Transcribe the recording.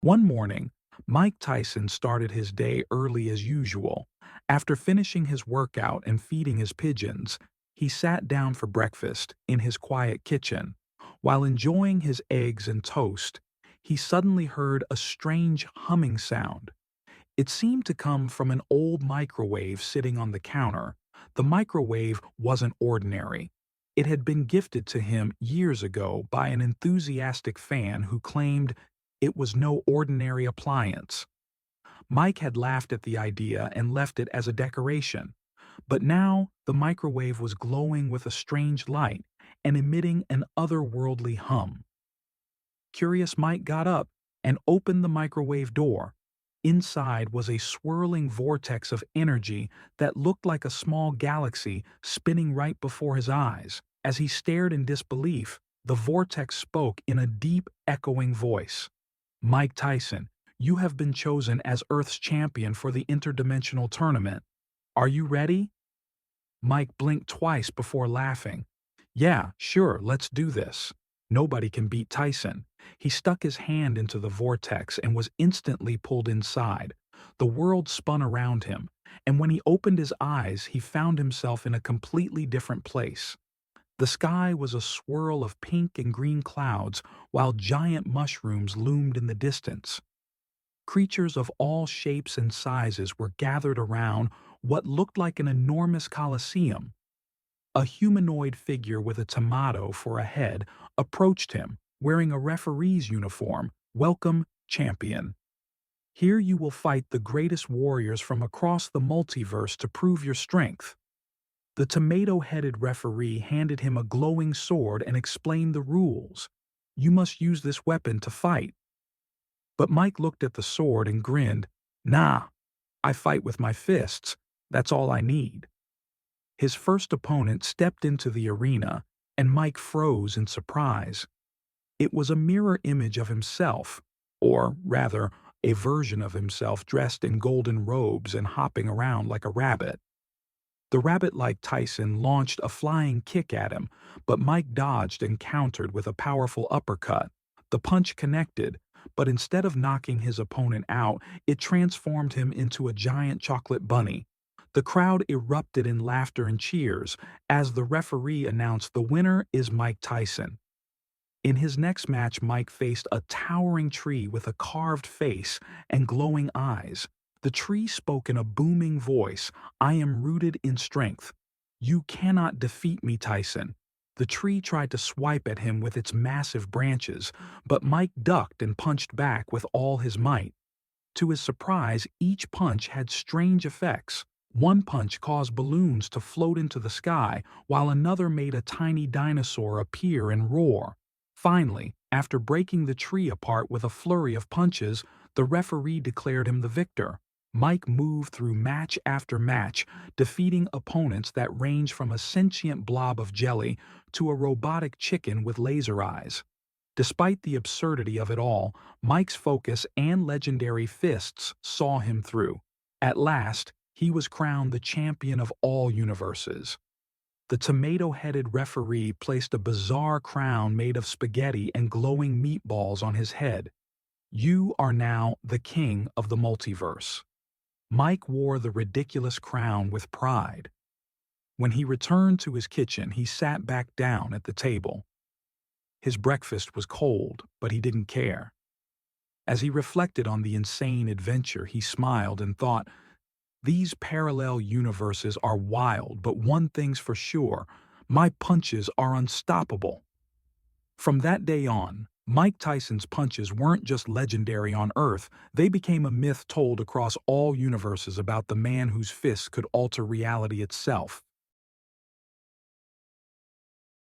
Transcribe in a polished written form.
One morning, Mike Tyson started his day early as usual. After finishing his workout and feeding his pigeons, he sat down for breakfast in his quiet kitchen. While enjoying his eggs and toast, he suddenly heard a strange humming sound. It seemed to come from an old microwave sitting on the counter. The microwave wasn't ordinary. It had been gifted to him years ago by an enthusiastic fan who claimed it was no ordinary appliance. Mike had laughed at the idea and left it as a decoration. But now the microwave was glowing with a strange light and emitting an otherworldly hum. Curious Mike got up and opened the microwave door. Inside was a swirling vortex of energy that looked like a small galaxy spinning right before his eyes. As he stared in disbelief, the vortex spoke in a deep, echoing voice. Mike Tyson, you have been chosen as Earth's champion for the interdimensional tournament. Are you ready? Mike blinked twice before laughing. Yeah, sure, let's do this. Nobody can beat Tyson. He stuck his hand into the vortex and was instantly pulled inside. The world spun around him, and when he opened his eyes, he found himself in a completely different place. The sky was a swirl of pink and green clouds, while giant mushrooms loomed in the distance. Creatures of all shapes and sizes were gathered around what looked like an enormous coliseum. A humanoid figure with a tomato for a head approached him, wearing a referee's uniform. Welcome, champion. Here you will fight the greatest warriors from across the multiverse to prove your strength. The tomato-headed referee handed him a glowing sword and explained the rules. You must use this weapon to fight. But Mike looked at the sword and grinned. Nah, I fight with my fists. That's all I need. His first opponent stepped into the arena, and Mike froze in surprise. It was a mirror image of himself, or rather, a version of himself dressed in golden robes and hopping around like a rabbit. The rabbit-like Tyson launched a flying kick at him, but Mike dodged and countered with a powerful uppercut. The punch connected, but instead of knocking his opponent out, it transformed him into a giant chocolate bunny. The crowd erupted in laughter and cheers as the referee announced the winner is Mike Tyson. In his next match, Mike faced a towering tree with a carved face and glowing eyes. The tree spoke in a booming voice, I am rooted in strength. You cannot defeat me, Tyson. The tree tried to swipe at him with its massive branches, but Mike ducked and punched back with all his might. To his surprise, each punch had strange effects. One punch caused balloons to float into the sky, while another made a tiny dinosaur appear and roar. Finally, after breaking the tree apart with a flurry of punches, the referee declared him the victor. Mike moved through match after match, defeating opponents that ranged from a sentient blob of jelly to a robotic chicken with laser eyes. Despite the absurdity of it all, Mike's focus and legendary fists saw him through. At last, he was crowned the champion of all universes. The tomato-headed referee placed a bizarre crown made of spaghetti and glowing meatballs on his head. You are now the king of the multiverse. Mike wore the ridiculous crown with pride. When he returned to his kitchen, he sat back down at the table. His breakfast was cold, but he didn't care. As he reflected on the insane adventure, he smiled and thought, these parallel universes are wild, but one thing's for sure, my punches are unstoppable. From that day on, Mike Tyson's punches weren't just legendary on Earth, they became a myth told across all universes about the man whose fists could alter reality itself.